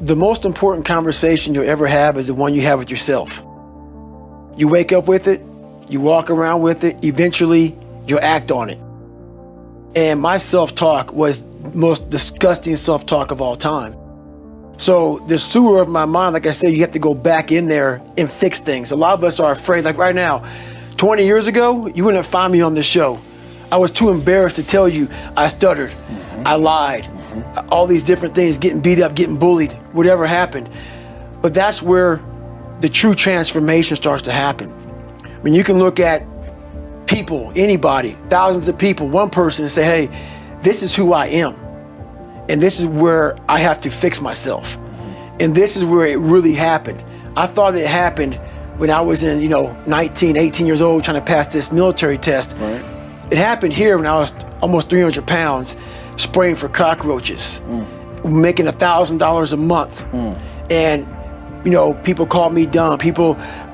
The most important conversation you'll ever have is the one you have with yourself. You wake up with it, you walk around with it, eventually you'll act on it. And my self-talk was the most disgusting self-talk of all time. So the sewer of my mind, like I said, you have to go back in there and fix things. A lot of us are afraid, like right now, 20 years ago, you wouldn't find me on this show. I was too embarrassed to tell you I stuttered, I lied, all these different things, getting beat up, getting bullied, whatever happened. But that's where the true transformation starts to happen. When you can look at people, anybody, thousands of people, one person, and say, hey, this is who I am. And this is where I have to fix myself. And this is where it really happened. I thought it happened when I was in, 19, 18 years old trying to pass this military test. Right. It happened here when I was almost 300 pounds, spraying for cockroaches, making $1,000 a month. And, people called me dumb.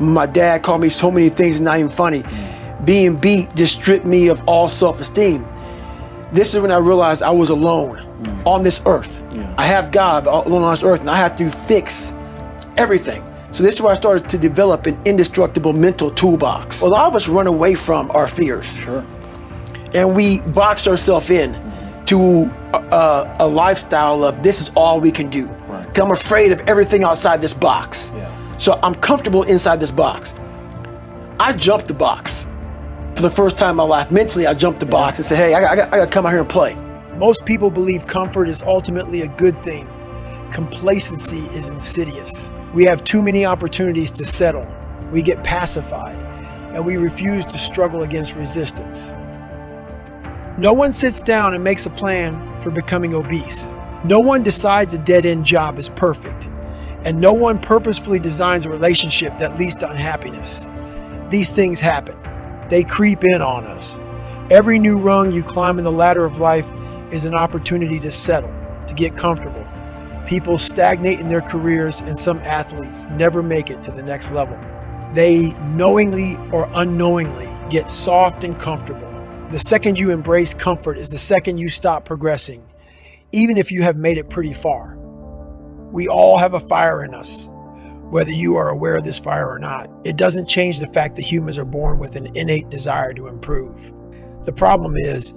My dad called me so many things, it's not even funny. Being beat just stripped me of all self-esteem. This is when I realized I was alone on this earth. Yeah. I have God alone on this earth, and I have to fix everything. So this is where I started to develop an indestructible mental toolbox. A lot of us run away from our fears. Sure. And we box ourselves in to a lifestyle of this is all we can do. Right. 'Cause I'm afraid of everything outside this box. Yeah. So I'm comfortable inside this box. I jumped the box. For the first time in my life, mentally, I jumped the box and said, hey, I got to come out here and play. Most people believe comfort is ultimately a good thing. Complacency is insidious. We have too many opportunities to settle. We get pacified, and we refuse to struggle against resistance. No one sits down and makes a plan for becoming obese. No one decides a dead-end job is perfect, and no one purposefully designs a relationship that leads to unhappiness. These things happen. They creep in on us. Every new rung you climb in the ladder of life is an opportunity to settle, to get comfortable. People stagnate in their careers, and some athletes never make it to the next level. They knowingly or unknowingly get soft and comfortable. The second you embrace comfort is the second you stop progressing, even if you have made it pretty far. We all have a fire in us. Whether you are aware of this fire or not, it doesn't change the fact that humans are born with an innate desire to improve. The problem is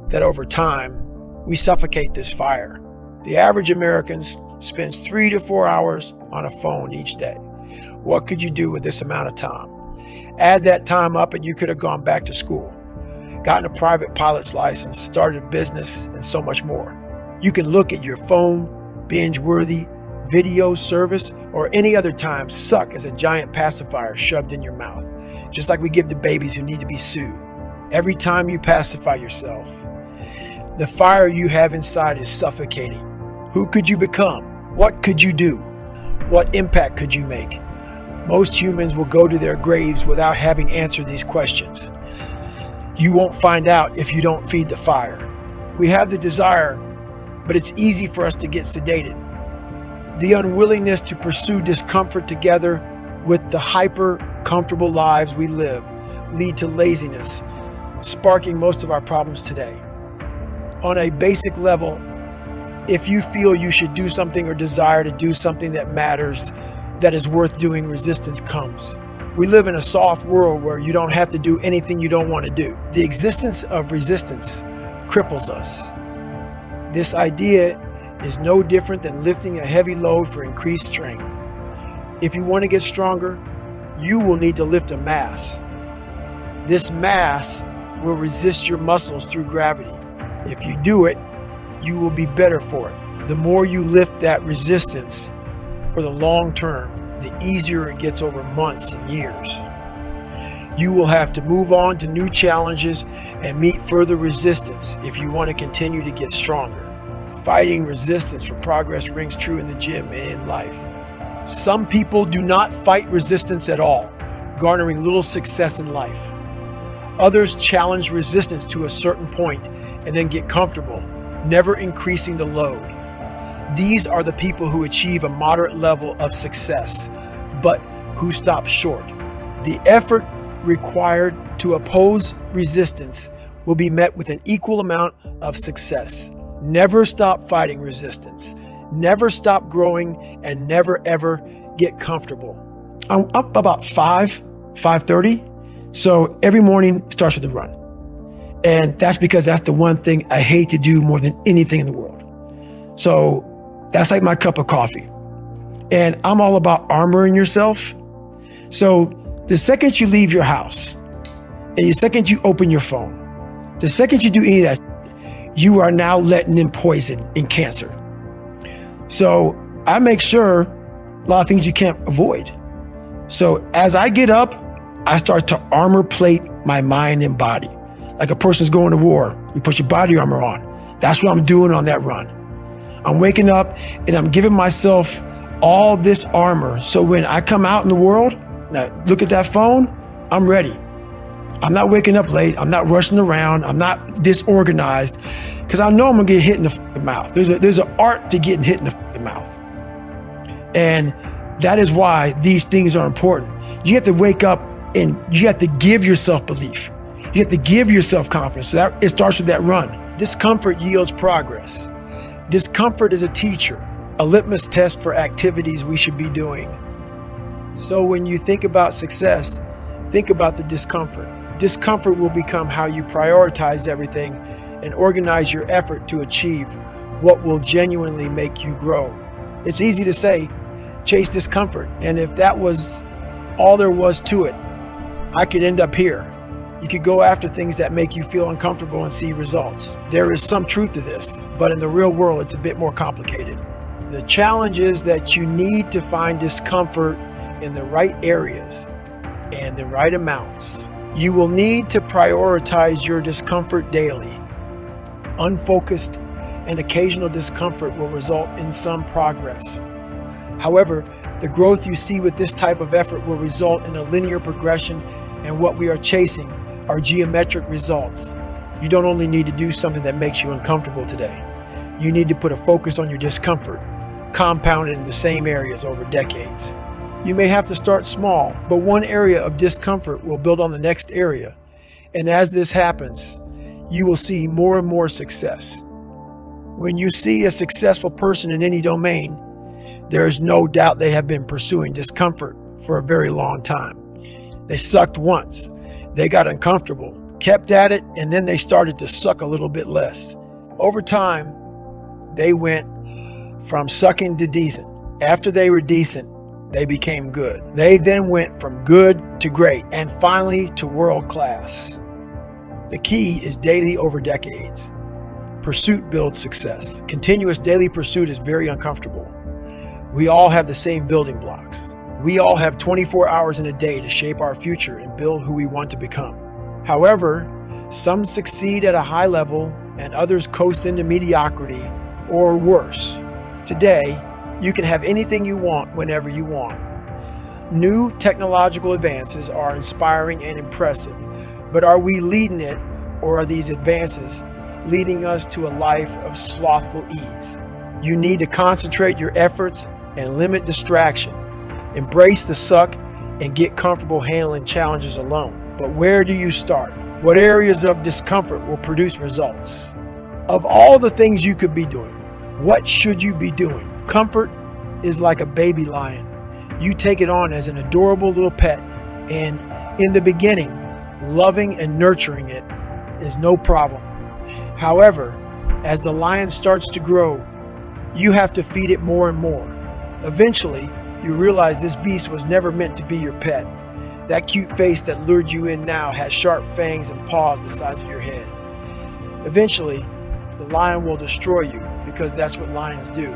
that over time, we suffocate this fire. The average American spends 3 to 4 hours on a phone each day. What could you do with this amount of time? Add that time up and you could have gone back to school, gotten a private pilot's license, started a business, and so much more. You can look at your phone, binge-worthy, video service, or any other time suck as a giant pacifier shoved in your mouth, just like we give to babies who need to be soothed. Every time you pacify yourself, the fire you have inside is suffocating. Who could you become? What could you do? What impact could you make? Most humans will go to their graves without having answered these questions. You won't find out if you don't feed the fire. We have the desire, but it's easy for us to get sedated. The unwillingness to pursue discomfort together with the hyper-comfortable lives we live lead to laziness, sparking most of our problems today. On a basic level, if you feel you should do something or desire to do something that matters, that is worth doing, resistance comes. We live in a soft world where you don't have to do anything you don't want to do. The existence of resistance cripples us. This idea is no different than lifting a heavy load for increased strength. If you want to get stronger, you will need to lift a mass. This mass will resist your muscles through gravity. If you do it, you will be better for it. The more you lift that resistance for the long term, the easier it gets over months and years. You will have to move on to new challenges and meet further resistance if you want to continue to get stronger. Fighting resistance for progress rings true in the gym and in life. Some people do not fight resistance at all, garnering little success in life. Others challenge resistance to a certain point and then get comfortable, never increasing the load. These are the people who achieve a moderate level of success, but who stop short. The effort required to oppose resistance will be met with an equal amount of success. Never stop fighting resistance. Never stop growing and never ever get comfortable. I'm up about 5:30. So every morning starts with a run. And that's because that's the one thing I hate to do more than anything in the world. So that's like my cup of coffee. And I'm all about armoring yourself. So the second you leave your house, and the second you open your phone, the second you do any of that, you are now letting in poison and cancer. So I make sure a lot of things you can't avoid. So as I get up, I start to armor plate my mind and body. Like a person's going to war, you put your body armor on. That's what I'm doing on that run. I'm waking up and I'm giving myself all this armor. So when I come out in the world, now look at that phone, I'm ready. I'm not waking up late. I'm not rushing around. I'm not disorganized because I know I'm gonna get hit in the mouth. There's an art to getting hit in the mouth. And that is why these things are important. You have to wake up and you have to give yourself belief. You have to give yourself confidence. So it starts with that run. Discomfort yields progress. Discomfort is a teacher, a litmus test for activities we should be doing. So when you think about success, think about the discomfort. Discomfort will become how you prioritize everything and organize your effort to achieve what will genuinely make you grow. It's easy to say, chase discomfort. And if that was all there was to it, I could end up here. You could go after things that make you feel uncomfortable and see results. There is some truth to this, but in the real world, it's a bit more complicated. The challenge is that you need to find discomfort in the right areas and the right amounts. You will need to prioritize your discomfort daily. Unfocused and occasional discomfort will result in some progress. However, the growth you see with this type of effort will result in a linear progression, and what we are chasing are geometric results. You don't only need to do something that makes you uncomfortable today. You need to put a focus on your discomfort, compounded in the same areas over decades. You may have to start small, but one area of discomfort will build on the next area. And as this happens, you will see more and more success. When you see a successful person in any domain, there is no doubt they have been pursuing discomfort for a very long time. They sucked once, they got uncomfortable, kept at it, and then they started to suck a little bit less. Over time, they went from sucking to decent. After they were decent, they became good. They then went from good to great, and finally to world class. The key is daily over decades. Pursuit builds success. Continuous daily pursuit is very uncomfortable. We all have the same building blocks. We all have 24 hours in a day to shape our future and build who we want to become. However, some succeed at a high level and others coast into mediocrity or worse. Today, you can have anything you want whenever you want. New technological advances are inspiring and impressive, but are we leading it, or are these advances leading us to a life of slothful ease? You need to concentrate your efforts and limit distraction. Embrace the suck and get comfortable handling challenges alone. But where do you start? What areas of discomfort will produce results? Of all the things you could be doing, what should you be doing? Comfort is like a baby lion. You take it on as an adorable little pet, and in the beginning, loving and nurturing it is no problem. However, as the lion starts to grow, you have to feed it more and more. Eventually, you realize this beast was never meant to be your pet. That cute face that lured you in now has sharp fangs and paws the size of your head. Eventually, the lion will destroy you, because that's what lions do.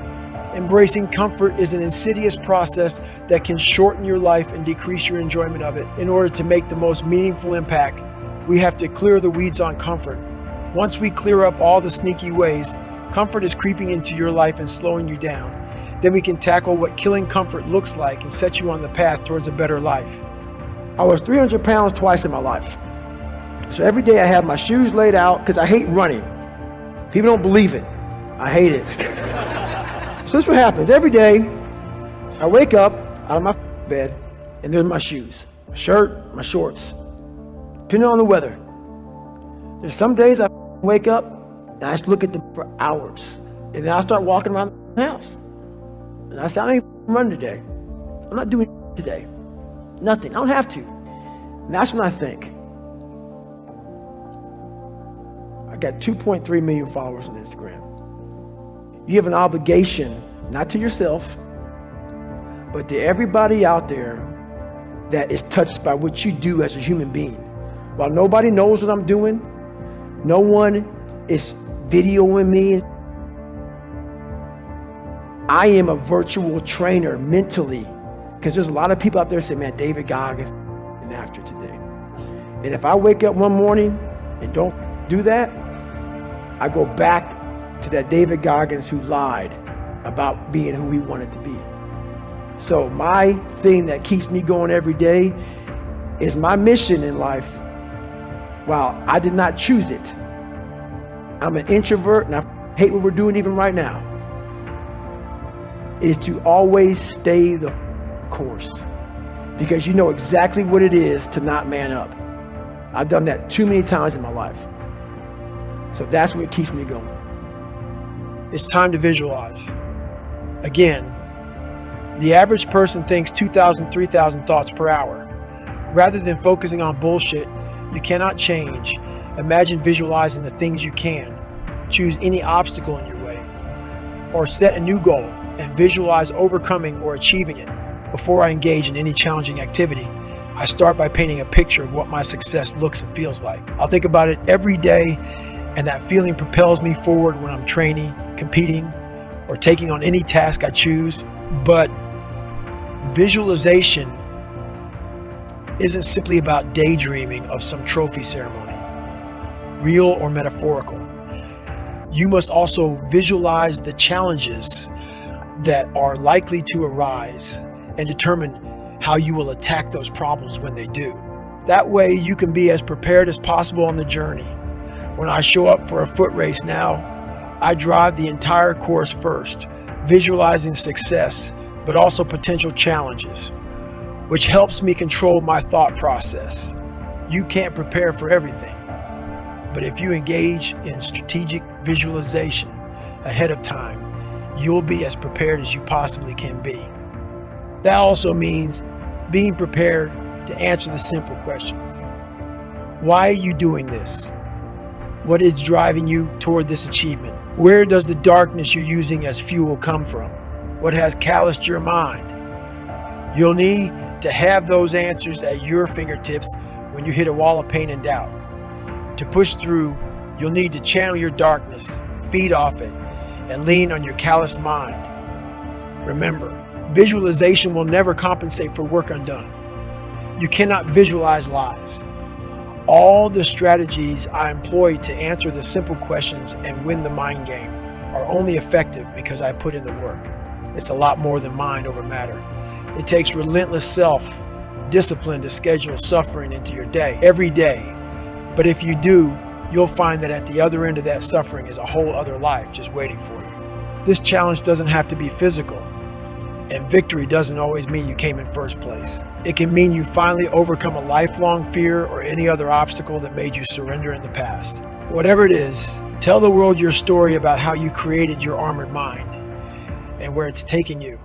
Embracing comfort is an insidious process that can shorten your life and decrease your enjoyment of it. In order to make the most meaningful impact, we have to clear the weeds on comfort. Once we clear up all the sneaky ways, comfort is creeping into your life and slowing you down. Then we can tackle what killing comfort looks like and set you on the path towards a better life. I was 300 pounds twice in my life. So every day I have my shoes laid out because I hate running. People don't believe it. I hate it. So this is what happens. Every day I wake up out of my bed and there's my shoes, my shirt, my shorts, depending on the weather. There's some days I wake up and I just look at them for hours. And then I start walking around the house. And I said, I ain't running today. I'm not doing today. Nothing. I don't have to. And that's when I think, I got 2.3 million followers on Instagram. You have an obligation, not to yourself, but to everybody out there that is touched by what you do as a human being. While nobody knows what I'm doing, no one is videoing me. I am a virtual trainer mentally, because there's a lot of people out there saying, man, David Goggins and after today. And if I wake up one morning and don't do that, I go back to that David Goggins who lied about being who he wanted to be. So my thing that keeps me going every day is my mission in life. While I did not choose it, I'm an introvert and I hate what we're doing even right now, is to always stay the course, because you know exactly what it is to not man up. I've done that too many times in my life. So that's what keeps me going. It's time to visualize. Again, the average person thinks 2,000, 3,000 thoughts per hour. Rather than focusing on bullshit you cannot change, imagine visualizing the things you can. Choose any obstacle in your way, or set a new goal and visualize overcoming or achieving it. Before I engage in any challenging activity, I start by painting a picture of what my success looks and feels like. I'll think about it every day, and that feeling propels me forward when I'm training, competing, or taking on any task I choose. But visualization isn't simply about daydreaming of some trophy ceremony, real or metaphorical. You must also visualize the challenges that are likely to arise and determine how you will attack those problems when they do. That way you can be as prepared as possible on the journey. When I show up for a foot race now, I drive the entire course first, visualizing success, but also potential challenges, which helps me control my thought process. You can't prepare for everything, but if you engage in strategic visualization ahead of time, you'll be as prepared as you possibly can be. That also means being prepared to answer the simple questions. Why are you doing this? What is driving you toward this achievement? Where does the darkness you're using as fuel come from? What has calloused your mind? You'll need to have those answers at your fingertips when you hit a wall of pain and doubt. To push through, you'll need to channel your darkness, feed off it, and lean on your calloused mind. Remember, visualization will never compensate for work undone. You cannot visualize lies. All the strategies I employ to answer the simple questions and win the mind game are only effective because I put in the work. It's a lot more than mind over matter. It takes relentless self-discipline to schedule suffering into your day, every day. But if you do, you'll find that at the other end of that suffering is a whole other life just waiting for you. This challenge doesn't have to be physical, and victory doesn't always mean you came in first place. It can mean you finally overcome a lifelong fear or any other obstacle that made you surrender in the past. Whatever it is, tell the world your story about how you created your armored mind and where it's taken you.